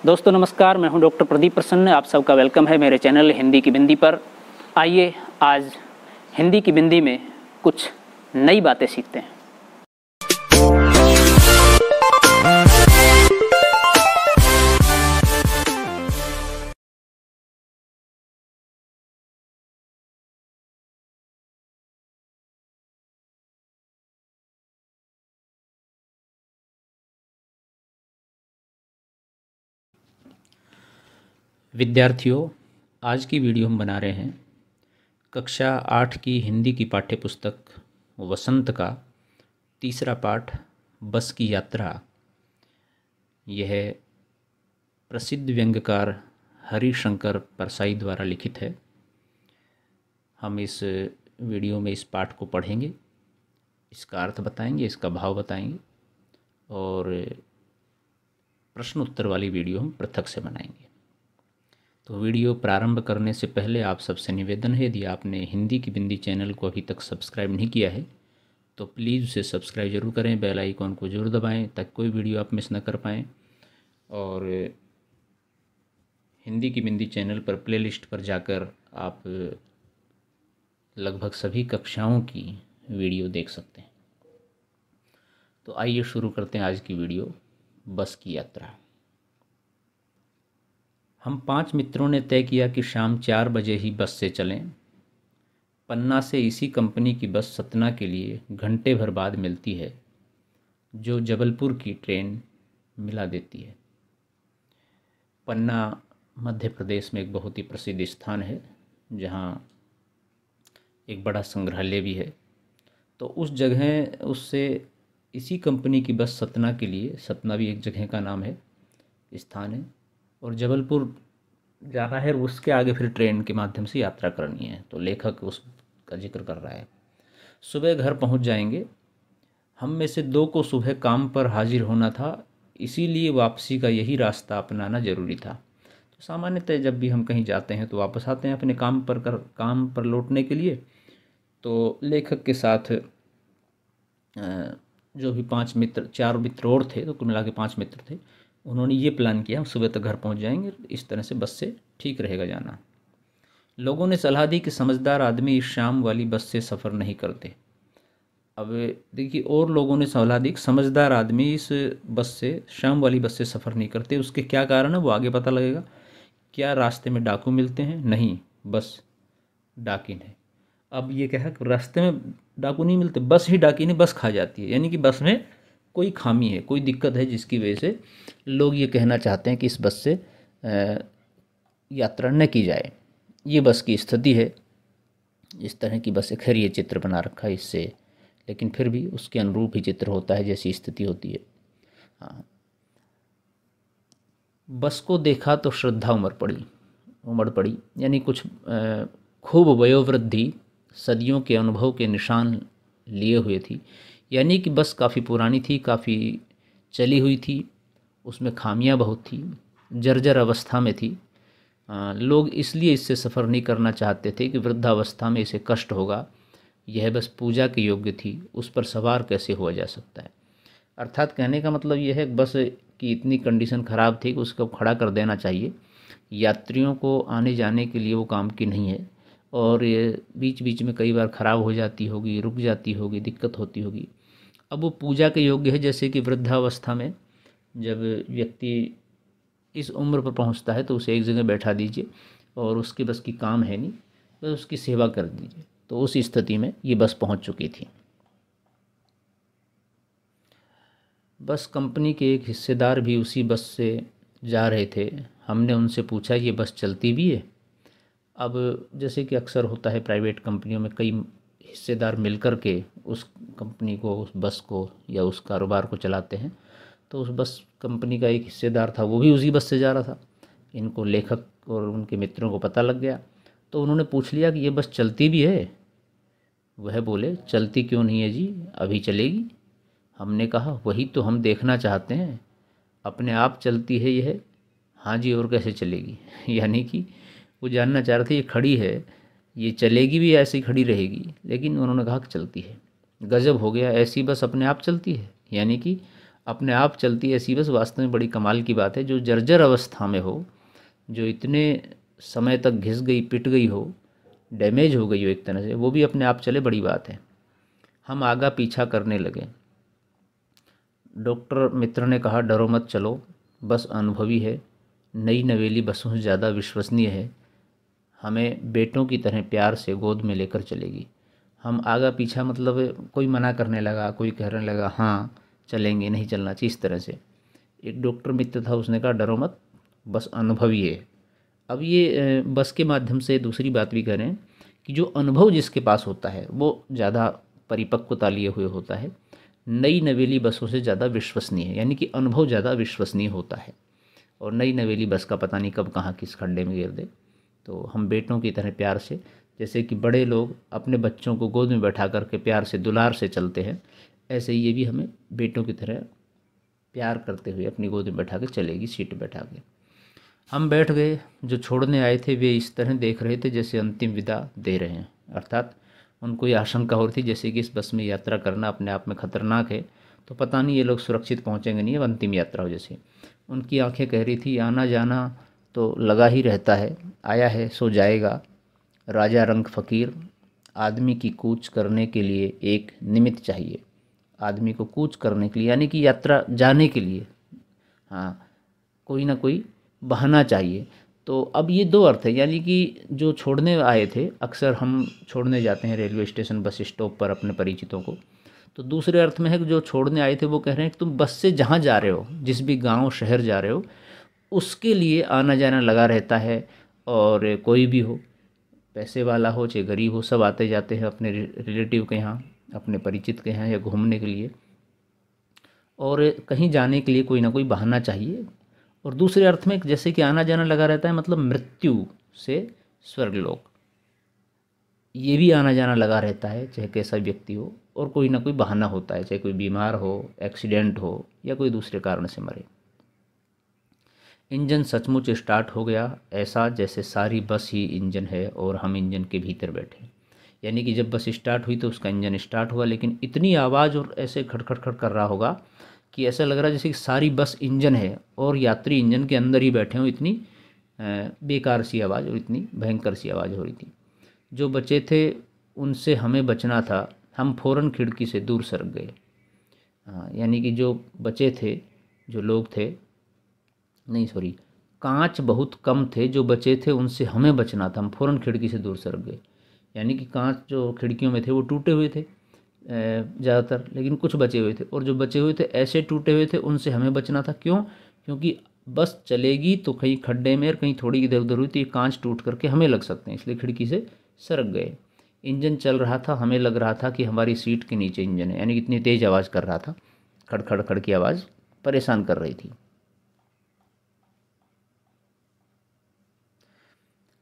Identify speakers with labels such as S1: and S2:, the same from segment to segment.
S1: दोस्तों नमस्कार, मैं हूं डॉक्टर प्रदीप प्रसन्न। आप सबका वेलकम है मेरे चैनल हिंदी की बिंदी पर। आइए आज हिंदी की बिंदी में कुछ नई बातें सीखते हैं। विद्यार्थियों, आज की वीडियो हम बना रहे हैं कक्षा 8 की हिंदी की पाठ्य पुस्तक वसंत का तीसरा पाठ बस की यात्रा। यह प्रसिद्ध व्यंग्यकार हरिशंकर परसाई द्वारा लिखित है। हम इस वीडियो में इस पाठ को पढ़ेंगे, इसका अर्थ बताएंगे, इसका भाव बताएंगे और प्रश्न उत्तर वाली वीडियो हम पृथक से बनाएंगे। तो वीडियो प्रारंभ करने से पहले आप सबसे निवेदन है, यदि आपने हिंदी की बिंदी चैनल को अभी तक सब्सक्राइब नहीं किया है तो प्लीज़ उसे सब्सक्राइब जरूर करें, बेल आइकॉन को जरूर दबाएं ताकि कोई वीडियो आप मिस ना कर पाएँ। और हिंदी की बिंदी चैनल पर प्लेलिस्ट पर जाकर आप लगभग सभी कक्षाओं की वीडियो देख सकते हैं। तो आइए शुरू करते हैं आज की वीडियो, बस की यात्रा। हम 5 मित्रों ने तय किया कि शाम 4 बजे ही बस से चलें। पन्ना से इसी कंपनी की बस सतना के लिए घंटे भर बाद मिलती है, जो जबलपुर की ट्रेन मिला देती है। पन्ना मध्य प्रदेश में एक बहुत ही प्रसिद्ध स्थान है, जहाँ एक बड़ा संग्रहालय भी है। तो उस जगह उससे इसी कंपनी की बस सतना के लिए, सतना भी एक जगह का नाम है, स्थान है, और जबलपुर जाना है। उसके आगे फिर ट्रेन के माध्यम से यात्रा करनी है। तो लेखक उसका जिक्र कर रहा है। सुबह घर पहुंच जाएंगे। हम में से 2 को सुबह काम पर हाजिर होना था, इसीलिए वापसी का यही रास्ता अपनाना जरूरी था। तो सामान्यतः जब भी हम कहीं जाते हैं तो वापस आते हैं अपने काम पर लौटने के लिए। तो लेखक के साथ जो भी 4 मित्र और थे, तो कुल मिला के 5 मित्र थे, उन्होंने ये प्लान किया हम सुबह तक घर पहुंच जाएंगे, इस तरह से बस से ठीक रहेगा जाना। लोगों ने सलाह दी कि समझदार आदमी इस शाम वाली बस से सफ़र नहीं करते। अब देखिए, और लोगों ने सलाह दी कि समझदार आदमी इस बस से, शाम वाली बस से सफ़र नहीं करते। उसके क्या कारण है वो आगे पता लगेगा। क्या रास्ते में डाकू मिलते हैं? नहीं, बस डाकिन है। अब ये क्या है कि रास्ते में डाकू नहीं मिलते, बस ही डाकिन है, बस खा जाती है। यानी कि बस में कोई खामी है, कोई दिक्कत है, जिसकी वजह से लोग ये कहना चाहते हैं कि इस बस से यात्रा न की जाए। ये बस की स्थिति है। इस तरह की बस, खैर ये चित्र बना रखा है इससे, लेकिन फिर भी उसके अनुरूप ही चित्र होता है जैसी स्थिति होती है। हाँ, बस को देखा तो श्रद्धा उमड़ पड़ी। यानी कुछ खूब वयोवृद्धि, सदियों के अनुभव के निशान लिए हुए थी। यानी कि बस काफ़ी पुरानी थी, काफ़ी चली हुई थी, उसमें खामियां बहुत थी, जर्जर अवस्था में थी। लोग इसलिए इससे सफ़र नहीं करना चाहते थे कि वृद्धावस्था में इसे कष्ट होगा। यह बस पूजा के योग्य थी, उस पर सवार कैसे हुआ जा सकता है। अर्थात कहने का मतलब यह है कि बस की इतनी कंडीशन ख़राब थी कि उसको खड़ा कर देना चाहिए। यात्रियों को आने जाने के लिए वो काम की नहीं है, और ये बीच बीच में कई बार ख़राब हो जाती होगी, रुक जाती होगी, दिक्कत होती होगी। अब वो पूजा के योग्य है, जैसे कि वृद्धावस्था में जब व्यक्ति इस उम्र पर पहुंचता है तो उसे एक जगह बैठा दीजिए और उसके बस की काम है नहीं, बस उसकी सेवा कर दीजिए। तो उस स्थिति में ये बस पहुंच चुकी थी। बस कंपनी के एक हिस्सेदार भी उसी बस से जा रहे थे। हमने उनसे पूछा, ये बस चलती भी है? अब जैसे कि अक्सर होता है प्राइवेट कंपनियों में, कई हिस्सेदार मिलकर के उस कंपनी को, उस बस को या उस कारोबार को चलाते हैं। तो उस बस कंपनी का एक हिस्सेदार था, वो भी उसी बस से जा रहा था। इनको लेखक और उनके मित्रों को पता लग गया, तो उन्होंने पूछ लिया कि ये बस चलती भी है? वह बोले, चलती क्यों नहीं है जी, अभी चलेगी। हमने कहा, वही तो हम देखना चाहते हैं, अपने आप चलती है यह? हाँ जी, और कैसे चलेगी। यानी कि वो जानना चाह रहे थे, ये खड़ी है, ये चलेगी भी, ऐसे ही खड़ी रहेगी? लेकिन उन्होंने कहा कि चलती है। गजब हो गया, ऐसी बस अपने आप चलती है? यानी कि अपने आप चलती है ऐसी बस वास्तव में बड़ी कमाल की बात है। जो जर्जर अवस्था में हो, जो इतने समय तक घिस गई, पिट गई हो, डैमेज हो गई हो एक तरह से, वो भी अपने आप चले, बड़ी बात है। हम आगा पीछा करने लगे। डॉक्टर मित्र ने कहा, डरो मत, चलो, बस अनुभवी है, नई नवेली बसों से ज़्यादा विश्वसनीय है, हमें बेटों की तरह प्यार से गोद में लेकर चलेगी। हम आगा पीछा मतलब कोई मना करने लगा, कोई कहने लगा हाँ चलेंगे, नहीं चलना चाहिए, इस तरह से। एक डॉक्टर मित्र था, उसने कहा डरो मत, बस अनुभवी है। अब ये बस के माध्यम से दूसरी बात भी करें कि जो अनुभव जिसके पास होता है वो ज़्यादा परिपक्वता लिए हुए होता है, नई नवेली बसों से ज़्यादा विश्वसनीय है, यानी कि अनुभव ज़्यादा विश्वसनीय होता है। और नई नवेली बस का पता नहीं कब कहाँ किस खड्डे में गिर दे। तो हम बेटों की तरह प्यार से, जैसे कि बड़े लोग अपने बच्चों को गोद में बैठा करके प्यार से दुलार से चलते हैं, ऐसे ही ये भी हमें बेटों की तरह प्यार करते हुए अपनी गोद में बैठा के चलेगी, सीट बैठा के। हम बैठ गए। जो छोड़ने आए थे वे इस तरह देख रहे थे जैसे अंतिम विदा दे रहे हैं, अर्थात उनको ये आशंका हो रही थी जैसे कि इस बस में यात्रा करना अपने आप में खतरनाक है, तो पता नहीं ये लोग सुरक्षित पहुँचेंगे नहीं, अब अंतिम यात्रा हो जैसे। उनकी आंखें कह रही थी आना जाना तो लगा ही रहता है, आया है सो जाएगा, राजा रंग फ़कीर, आदमी की कूच करने के लिए एक निमित्त चाहिए। आदमी को कूच करने के लिए यानी कि यात्रा जाने के लिए, हाँ, कोई ना कोई बहाना चाहिए। तो अब ये दो अर्थ है, यानी कि जो छोड़ने आए थे, अक्सर हम छोड़ने जाते हैं रेलवे स्टेशन, बस स्टॉप पर अपने परिचितों को, तो दूसरे अर्थ में है कि जो छोड़ने आए थे वो कह रहे हैं कि तुम बस से जहाँ जा रहे हो, जिस भी गांव शहर जा रहे हो, उसके लिए आना जाना लगा रहता है। और कोई भी हो, पैसे वाला हो चाहे गरीब हो, सब आते जाते हैं अपने रिलेटिव के यहाँ, अपने परिचित के यहाँ, या घूमने के लिए, और कहीं जाने के लिए कोई ना कोई बहाना चाहिए। और दूसरे अर्थ में जैसे कि आना जाना लगा रहता है, मतलब मृत्यु से स्वर्गलोक, ये भी आना जाना लगा रहता है, चाहे कैसा व्यक्ति हो, और कोई ना कोई बहाना होता है, चाहे कोई बीमार हो, एक्सीडेंट हो, या कोई दूसरे कारण से मरे। इंजन सचमुच स्टार्ट हो गया, ऐसा जैसे सारी बस ही इंजन है और हम इंजन के भीतर बैठे। यानी कि जब बस स्टार्ट हुई तो उसका इंजन स्टार्ट हुआ, लेकिन इतनी आवाज़ और ऐसे खड़खड़ खड़ कर रहा होगा कि ऐसा लग रहा है जैसे कि सारी बस इंजन है और यात्री इंजन के अंदर ही बैठे हों, इतनी बेकार सी आवाज़ और इतनी भयंकर सी आवाज़ हो रही थी। जो बचे थे उनसे हमें बचना था, हम फ़ौरन खिड़की से दूर सरक गए। हाँ, यानी कि जो बचे थे, जो लोग थे, नहीं सॉरी, कांच बहुत कम थे, जो बचे थे उनसे हमें बचना था, हम फ़ौरन खिड़की से दूर सरक गए। यानी कि कांच जो खिड़कियों में थे वो टूटे हुए थे ज़्यादातर, लेकिन कुछ बचे हुए थे, और जो बचे हुए थे ऐसे टूटे हुए थे, उनसे हमें बचना था। क्यों? क्योंकि बस चलेगी तो कहीं खड्डे में और कहीं थोड़ी इधर उधर हुई तो ये कांच टूट करके हमें लग सकते हैं, इसलिए खिड़की से सरक गए। इंजन चल रहा था, हमें लग रहा था कि हमारी सीट के नीचे इंजन है, यानी इतनी तेज़ आवाज़ कर रहा था, खड़ खड़ खड़ की आवाज़ परेशान कर रही थी।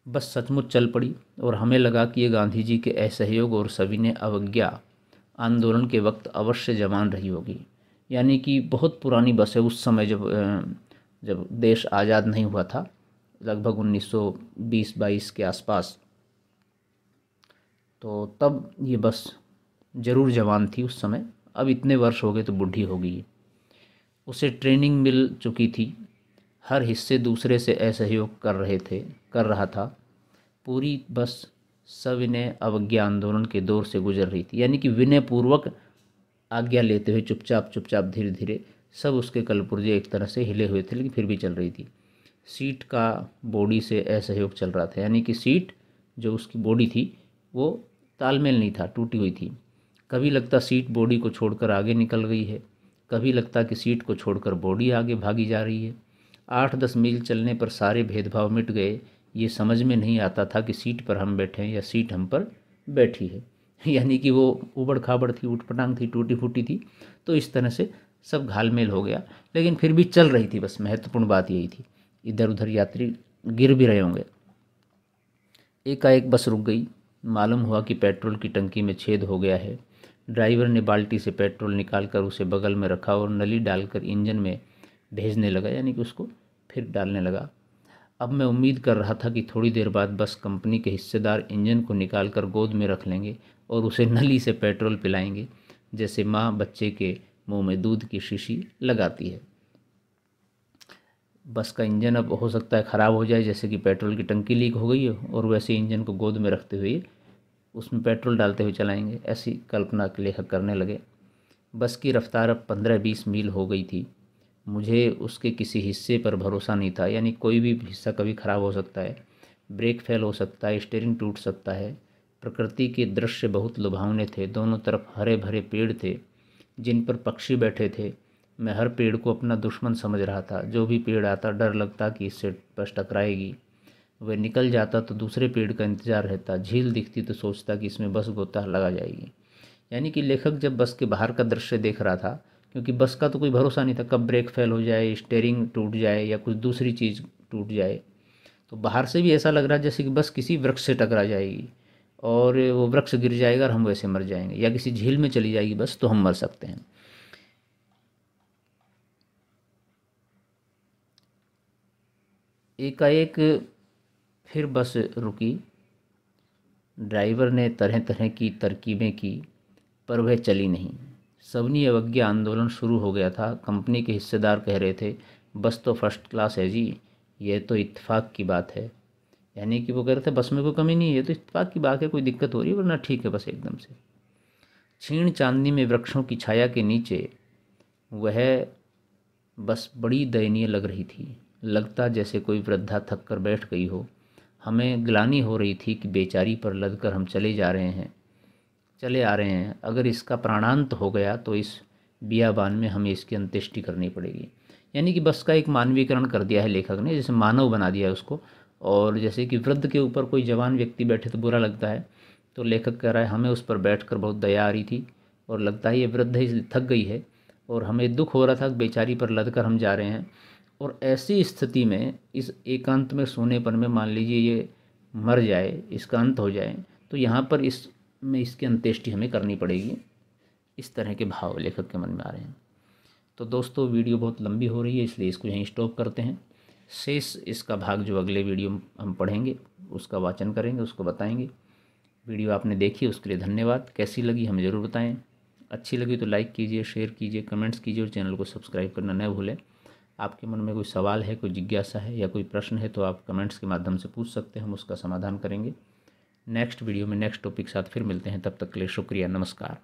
S1: बस सचमुच चल पड़ी और हमें लगा कि ये गांधी जी के असहयोग और सविनय अवज्ञा आंदोलन के वक्त अवश्य जवान रही होगी। यानी कि बहुत पुरानी बस है, उस समय जब देश आज़ाद नहीं हुआ था, लगभग 1920-22 के आसपास, तो तब ये बस ज़रूर जवान थी उस समय। अब इतने वर्ष हो गए तो बूढ़ी हो गई। उसे ट्रेनिंग मिल चुकी थी, हर हिस्से दूसरे से असहयोग कर रहा था। पूरी बस सविनय अवज्ञा आंदोलन के दौर से गुजर रही थी, यानी कि विनयपूर्वक आज्ञा लेते हुए चुपचाप धीरे धीरे सब उसके कलपुर्जे एक तरह से हिले हुए थे, लेकिन फिर भी चल रही थी। सीट का बॉडी से असहयोग चल रहा था, यानी कि सीट जो उसकी बॉडी थी वो तालमेल नहीं था, टूटी हुई थी। कभी लगता सीट बॉडी को छोड़कर आगे निकल गई है, कभी लगता कि सीट को छोड़कर बॉडी आगे भागी जा रही है। 8-10 मील चलने पर सारे भेदभाव मिट गए। ये समझ में नहीं आता था कि सीट पर हम बैठे हैं या सीट हम पर बैठी है। यानी कि वो ऊबड़ खाबड़ थी, उटपटांग थी, टूटी फूटी थी, तो इस तरह से सब घालमेल हो गया, लेकिन फिर भी चल रही थी बस। महत्वपूर्ण बात यही थी। इधर उधर यात्री गिर भी रहे होंगे। एकाएक बस रुक गई। मालूम हुआ कि पेट्रोल की टंकी में छेद हो गया है। ड्राइवर ने बाल्टी से पेट्रोल निकालकर उसे बगल में रखा और नली डालकर इंजन में भेजने लगा, यानी कि उसको फिर डालने लगा। अब मैं उम्मीद कर रहा था कि थोड़ी देर बाद बस कंपनी के हिस्सेदार इंजन को निकालकर गोद में रख लेंगे और उसे नली से पेट्रोल पिलाएंगे, जैसे माँ बच्चे के मुंह में दूध की शीशी लगाती है। बस का इंजन अब हो सकता है ख़राब हो जाए, जैसे कि पेट्रोल की टंकी लीक हो गई हो और वैसे इंजन को गोद में रखते हुए उसमें पेट्रोल डालते हुए चलाएंगे, ऐसी कल्पना के लेखक करने लगे। बस की रफ्तार अब 15-20 मील हो गई थी। मुझे उसके किसी हिस्से पर भरोसा नहीं था, यानी कोई भी हिस्सा कभी ख़राब हो सकता है, ब्रेक फेल हो सकता है, स्टीयरिंग टूट सकता है। प्रकृति के दृश्य बहुत लुभावने थे। दोनों तरफ हरे भरे पेड़ थे जिन पर पक्षी बैठे थे। मैं हर पेड़ को अपना दुश्मन समझ रहा था। जो भी पेड़ आता डर लगता कि इससे बस टकराएगी। वह निकल जाता तो दूसरे पेड़ का इंतजार रहता। झील दिखती तो सोचता कि इसमें बस गोता लगा जाएगी। यानी कि लेखक जब बस के बाहर का दृश्य देख रहा था, क्योंकि बस का तो कोई भरोसा नहीं था, कब ब्रेक फेल हो जाए, स्टीयरिंग टूट जाए या कुछ दूसरी चीज़ टूट जाए, तो बाहर से भी ऐसा लग रहा है जैसे कि बस किसी वृक्ष से टकरा जाएगी और वो वृक्ष गिर जाएगा और हम वैसे मर जाएंगे, या किसी झील में चली जाएगी बस तो हम मर सकते हैं। एकाएक फिर बस रुकी। ड्राइवर ने तरह तरह की तरकीबें की पर वह चली नहीं। सबनी अवज्ञा आंदोलन शुरू हो गया था। कंपनी के हिस्सेदार कह रहे थे, बस तो फर्स्ट क्लास है जी, यह तो इत्तेफाक की बात है। यानी कि वो कह रहे थे बस में कोई कमी नहीं है, ये तो इत्तेफाक की बात है, कोई दिक्कत हो रही है, वरना ठीक है बस एकदम से। क्षीण चांदनी में वृक्षों की छाया के नीचे वह बस बड़ी दयनीय लग रही थी। लगता जैसे कोई वृद्धा थक कर बैठ गई हो। हमें ग्लानि हो रही थी कि बेचारी पर लदकर हम चले आ रहे हैं। अगर इसका प्राणांत हो गया तो इस बियाबान में हमें इसकी अंत्येष्टि करनी पड़ेगी। यानी कि बस का एक मानवीकरण कर दिया है लेखक ने, जैसे मानव बना दिया है उसको। और जैसे कि वृद्ध के ऊपर कोई जवान व्यक्ति बैठे तो बुरा लगता है, तो लेखक कह रहा है हमें उस पर बैठकर बहुत दया आ रही थी और लगता है ये वृद्ध इसलिए थक गई है और हमें दुख हो रहा था कि बेचारी पर लदकर हम जा रहे हैं। और ऐसी स्थिति में इस एकांत में सोनेपन में मान लीजिए ये मर जाए, इसका अंत हो जाए, तो यहाँ पर इसकी अंत्येष्टि हमें करनी पड़ेगी। इस तरह के भाव लेखक के मन में आ रहे हैं। तो दोस्तों वीडियो बहुत लंबी हो रही है, इसलिए इसको यहीं स्टॉप करते हैं। शेष इसका भाग जो अगले वीडियो हम पढ़ेंगे उसका वाचन करेंगे, उसको बताएंगे। वीडियो आपने देखी उसके लिए धन्यवाद। कैसी लगी हमें ज़रूर बताएं। अच्छी लगी तो लाइक कीजिए, शेयर कीजिए, कमेंट्स कीजिए और चैनल को सब्सक्राइब करना न भूलें। आपके मन में कोई सवाल है, कोई जिज्ञासा है या कोई प्रश्न है तो आप कमेंट्स के माध्यम से पूछ सकते हैं, हम उसका समाधान करेंगे। नेक्स्ट वीडियो में नेक्स्ट टॉपिक के साथ फिर मिलते हैं। तब तक के लिए शुक्रिया, नमस्कार।